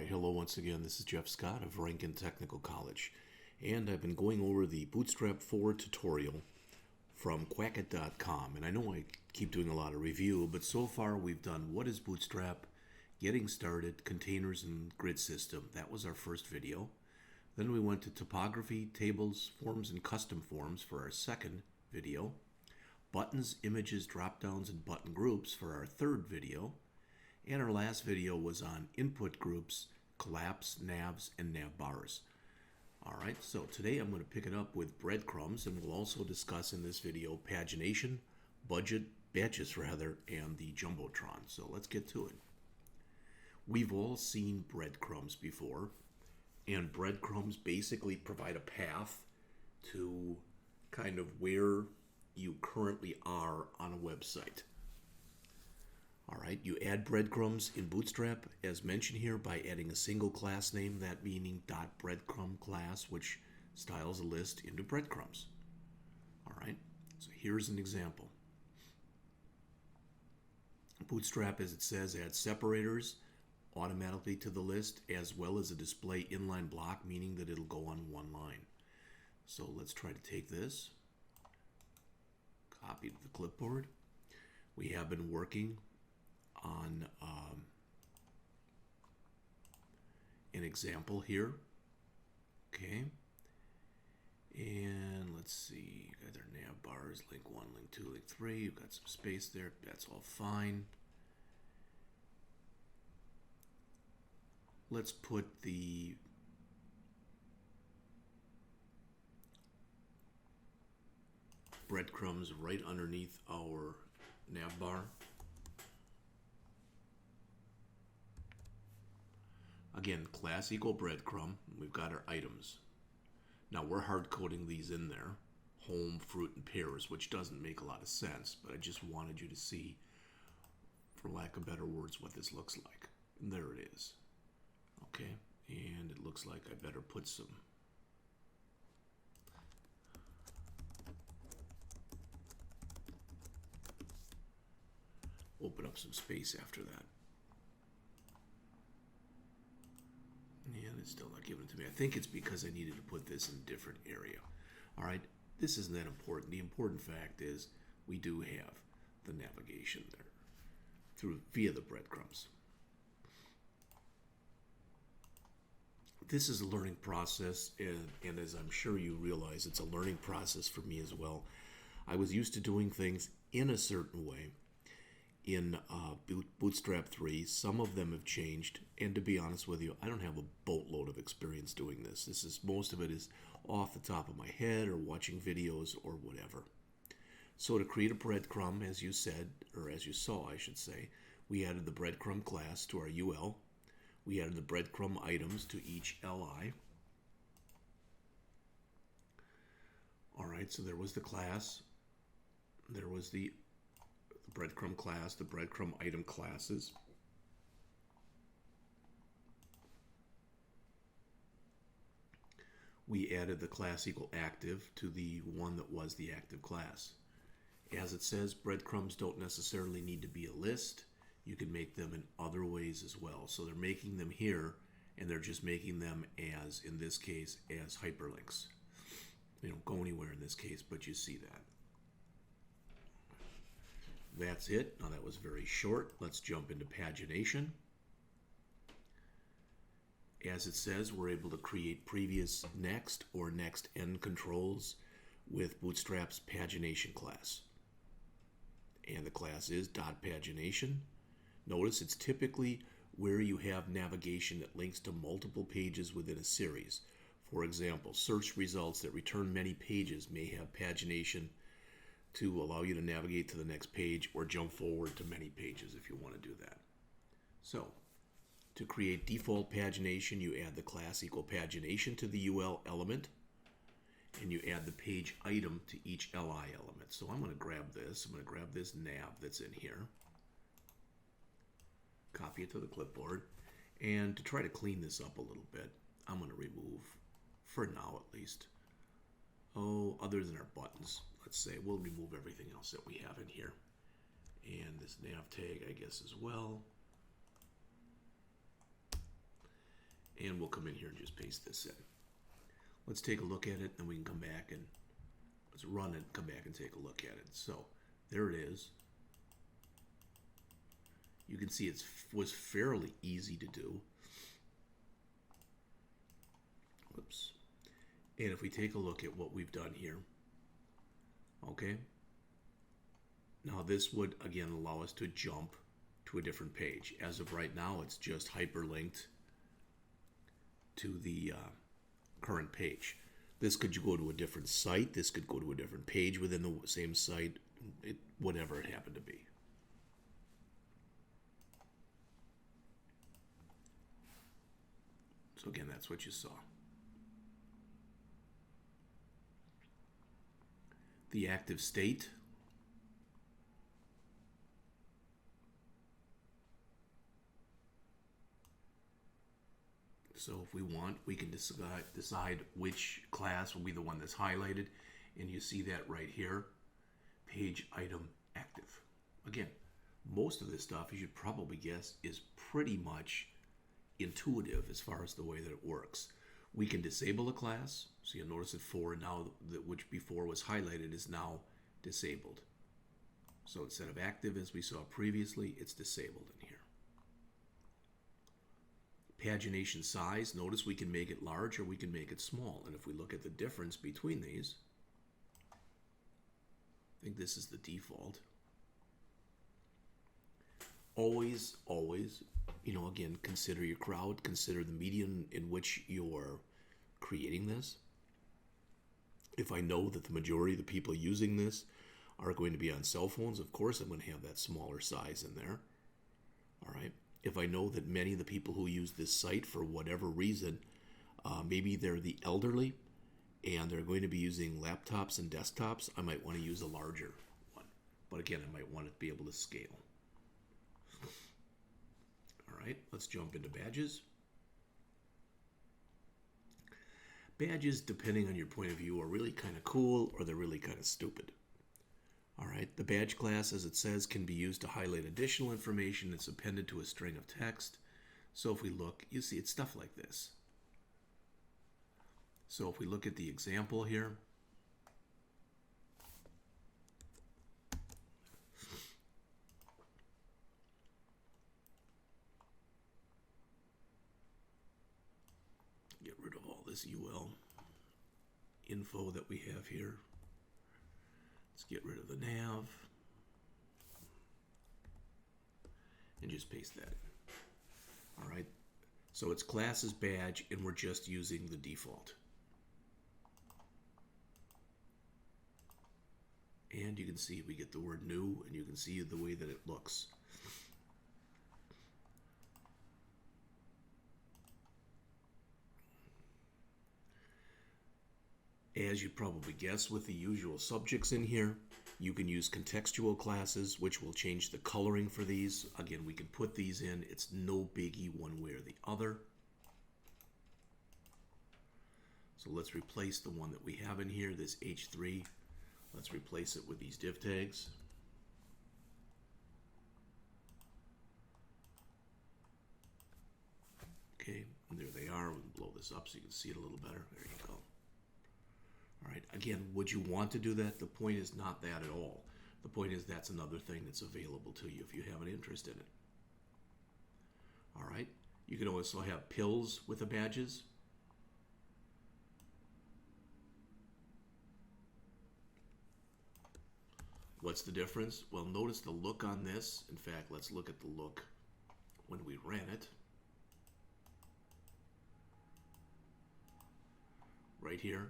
Alright, hello once again. This is Jeff Scott of Rankin Technical College, and I've been going over the Bootstrap 4 tutorial from Quackit.com. And I know I keep doing a lot of review, but so far we've done what is Bootstrap, getting started, containers and grid system. That was our first video. Then we went to topography, tables, forms and custom forms for our second video. Buttons, images, drop-downs and button groups for our third video. And our last video was on input groups, collapse, navs, and nav bars. Alright, so today I'm going to pick it up with breadcrumbs, and we'll also discuss in this video pagination, badges rather, and the Jumbotron. So let's get to it. We've all seen breadcrumbs before, and breadcrumbs basically provide a path to kind of where you currently are on a website. Alright, you add breadcrumbs in Bootstrap, as mentioned here, by adding a single class name, that meaning .breadcrumb class, which styles a list into breadcrumbs. Alright, so here's an example. Bootstrap, as it says, adds separators automatically to the list, as well as a display inline block, meaning that it'll go on one line. So let's try to take this, copy to the clipboard. We have been working on an example here. Okay, and let's see, you got our nav bars, link 1, link 2, link 3, you've got some space there, that's all fine. Let's put the breadcrumbs right underneath our nav bar. Again, class equal breadcrumb. We've got our items. Now we're hard coding these in there. Home, fruit, and pears, which doesn't make a lot of sense, but I just wanted you to see, for lack of better words, what this looks like. And there it is. Okay, and it looks like I better put some open up some space after that. And it's still not giving it to me. I think it's because I needed to put this in a different area. All right, this isn't that important. The important fact is we do have the navigation there via the breadcrumbs. This is a learning process, and as I'm sure you realize, it's a learning process for me as well. I was used to doing things in a certain way in Bootstrap 3. Some of them have changed, and to be honest with you, I don't have a boatload of experience doing this. Most of it is off the top of my head or watching videos or whatever. So to create a breadcrumb, as you said, or as you saw, I should say, we added the breadcrumb class to our UL. We added the breadcrumb items to each LI. All right, so there was the class. There was the breadcrumb class, the breadcrumb item classes. We added the class equal active to the one that was the active class. As it says, breadcrumbs don't necessarily need to be a list. You can make them in other ways as well. So they're making them here, and they're just making them as, in this case, as hyperlinks. They don't go anywhere in this case, but you see that. That's it. Now that was very short. Let's jump into pagination. As it says, we're able to create previous next or next end controls with Bootstrap's pagination class. And the class is .pagination. Notice it's typically where you have navigation that links to multiple pages within a series. For example, search results that return many pages may have pagination to allow you to navigate to the next page or jump forward to many pages if you want to do that. So, to create default pagination, you add the class equal pagination to the UL element, and you add the page item to each LI element. So I'm going to grab this. I'm going to grab this nav that's in here, copy it to the clipboard, and to try to clean this up a little bit, I'm going to remove, for now at least, other than our buttons, let's say, we'll remove everything else that we have in here. And this nav tag, I guess, as well. And we'll come in here and just paste this in. Let's take a look at it, and we can come back and let's run it, come back and take a look at it. So there it is. You can see it was fairly easy to do. Whoops. And if we take a look at what we've done here, okay, now this would again allow us to jump to a different page. As of right now, it's just hyperlinked to the current page. This could go to a different site. This could go to a different page within the same site, whatever it happened to be. So again, that's what you saw. The active state. So if we want, we can decide which class will be the one that's highlighted. And you see that right here, page item active. Again, most of this stuff, you should probably guess, is pretty much intuitive as far as the way that it works. We can disable a class. So you'll notice that 4 now, which before was highlighted, is now disabled. So instead of active as we saw previously, it's disabled in here. Pagination size, notice we can make it large or we can make it small. And if we look at the difference between these, I think this is the default. Always, again, consider your crowd, consider the medium in which you're creating this. If I know that the majority of the people using this are going to be on cell phones, of course I'm going to have that smaller size in there. All right. If I know that many of the people who use this site for whatever reason, maybe they're the elderly and they're going to be using laptops and desktops, I might want to use a larger one. But again, I might want to be able to scale. All right, let's jump into badges. Badges, depending on your point of view, are really kind of cool or they're really kind of stupid. All right, the badge class, as it says, can be used to highlight additional information that's appended to a string of text. So if we look, you see it's stuff like this. So if we look at the example here, get rid of all this UL info that we have here. Let's get rid of the nav and just paste that in. All right, so it's class as badge and we're just using the default. And you can see we get the word new and you can see the way that it looks. As you probably guess, with the usual subjects in here, you can use contextual classes, which will change the coloring for these. Again, we can put these in. It's no biggie one way or the other. So let's replace the one that we have in here, this H3. Let's replace it with these div tags. Okay, and there they are. We can blow this up so you can see it a little better. There you go. All right, again, would you want to do that? The point is not that at all. The point is that's another thing that's available to you if you have an interest in it. All right, you can also have pills with the badges. What's the difference? Well, notice the look on this. In fact, let's look at the look when we ran it. Right here.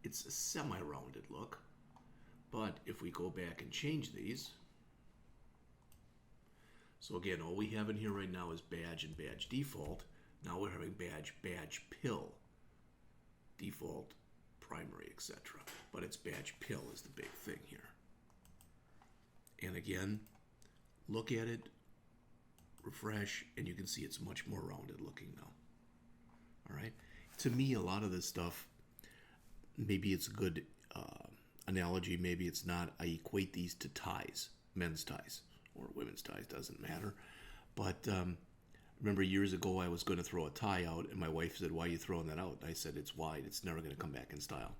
It's a semi-rounded look, but if we go back and change these, so again, all we have in here right now is badge and badge default. Now we're having badge pill, default, primary, etc. But it's badge pill is the big thing here. And again, look at it, refresh, and you can see it's much more rounded looking now. All right. To me, a lot of this stuff, maybe it's a good analogy, maybe it's not. I equate these to ties, men's ties or women's ties, doesn't matter. But Remember years ago I was going to throw a tie out, and my wife said, "Why are you throwing that out?" And I said, "It's wide. It's never going to come back in style."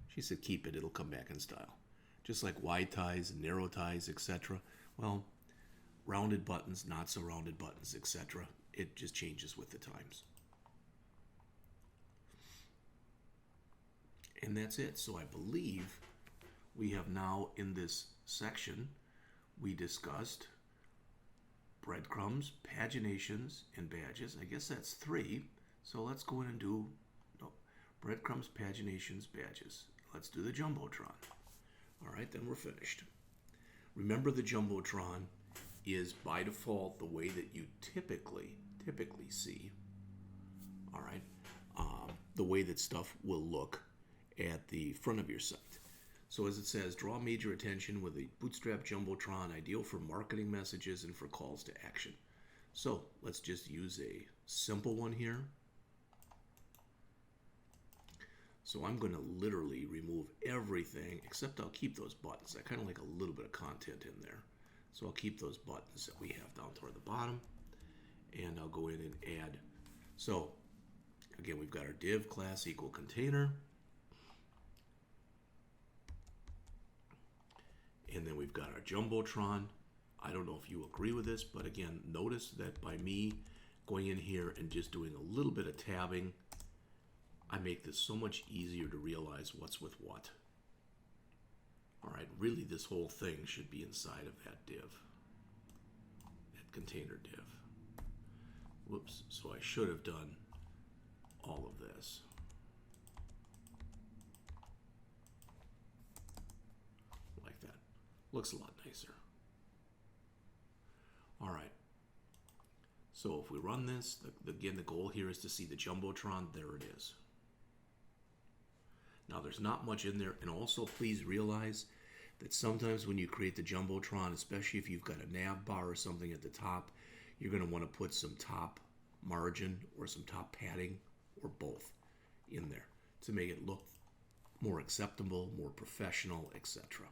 She said, "Keep it. It'll come back in style." Just like wide ties, narrow ties, etc. Well, rounded buttons, not so rounded buttons, etc. It just changes with the times. And that's it. So I believe we have now in this section, we discussed breadcrumbs, paginations, and badges. I guess that's 3. So let's go in and do breadcrumbs, paginations, badges. Let's do the Jumbotron. All right, then we're finished. Remember, the Jumbotron is by default the way that you typically see. All right, the way that stuff will look at the front of your site. So as it says, draw major attention with a Bootstrap Jumbotron, ideal for marketing messages and for calls to action. So let's just use a simple one here. So I'm going to literally remove everything, except I'll keep those buttons. I kind of like a little bit of content in there. So I'll keep those buttons that we have down toward the bottom, and I'll go in and add. So again, we've got our div class equal container. And then we've got our Jumbotron. I don't know if you agree with this, but again, notice that by me going in here and just doing a little bit of tabbing, I make this so much easier to realize what's with what. All right, really this whole thing should be inside of that div, that container div. Whoops, so I should have done all of this. Like that. Looks a lot nicer. All right. So if we run this, again, the goal here is to see the Jumbotron. There it is. Now there's not much in there, and also please realize that sometimes when you create the Jumbotron, especially if you've got a nav bar or something at the top, you're going to want to put some top margin or some top padding or both in there to make it look more acceptable, more professional, etc.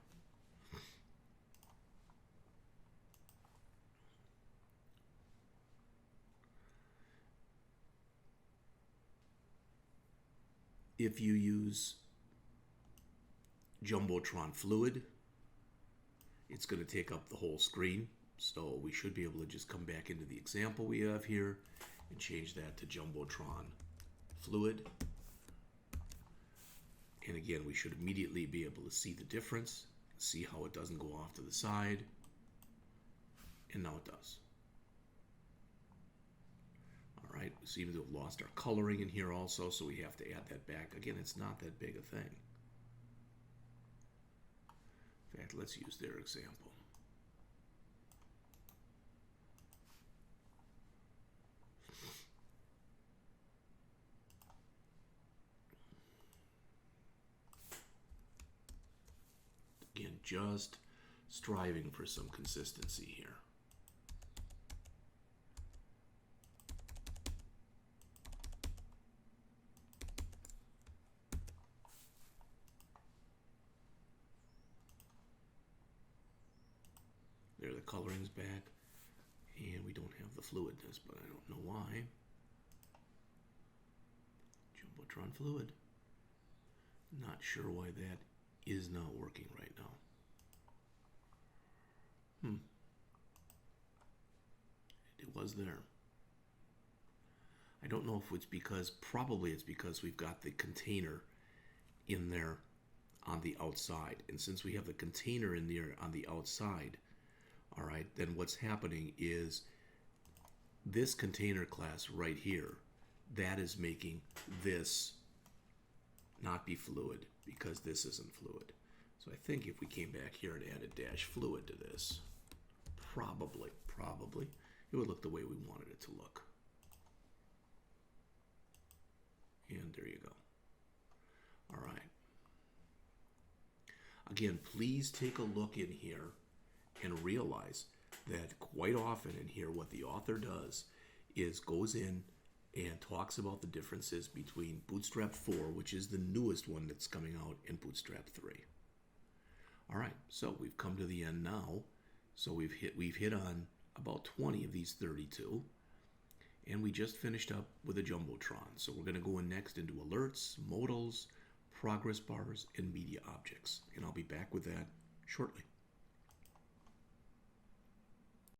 If you use Jumbotron Fluid, it's going to take up the whole screen. So we should be able to just come back into the example we have here and change that to Jumbotron Fluid. And again, we should immediately be able to see the difference, see how it doesn't go off to the side. And now it does. All right, we seem to have lost our coloring in here also, so we have to add that back. Again, it's not that big a thing. In fact, let's use their example. Again, just striving for some consistency here. There, the coloring's back, and we don't have the fluidness, but I don't know why. Jumbotron Fluid. Not sure why that is not working right now. It was there. I don't know if it's because, probably it's because we've got the container in there on the outside. And since we have the container in there on the outside, all right, then what's happening is this container class right here, that is making this not be fluid because this isn't fluid. So I think if we came back here and added dash fluid to this, probably, it would look the way we wanted it to look. And there you go. All right. Again, please take a look in here and realize that quite often in here what the author does is goes in and talks about the differences between Bootstrap 4, which is the newest one that's coming out, and Bootstrap 3. All right, so we've come to the end now. So we've hit on about 20 of these 32. And we just finished up with a Jumbotron. So we're going to go in next into alerts, modals, progress bars, and media objects. And I'll be back with that shortly.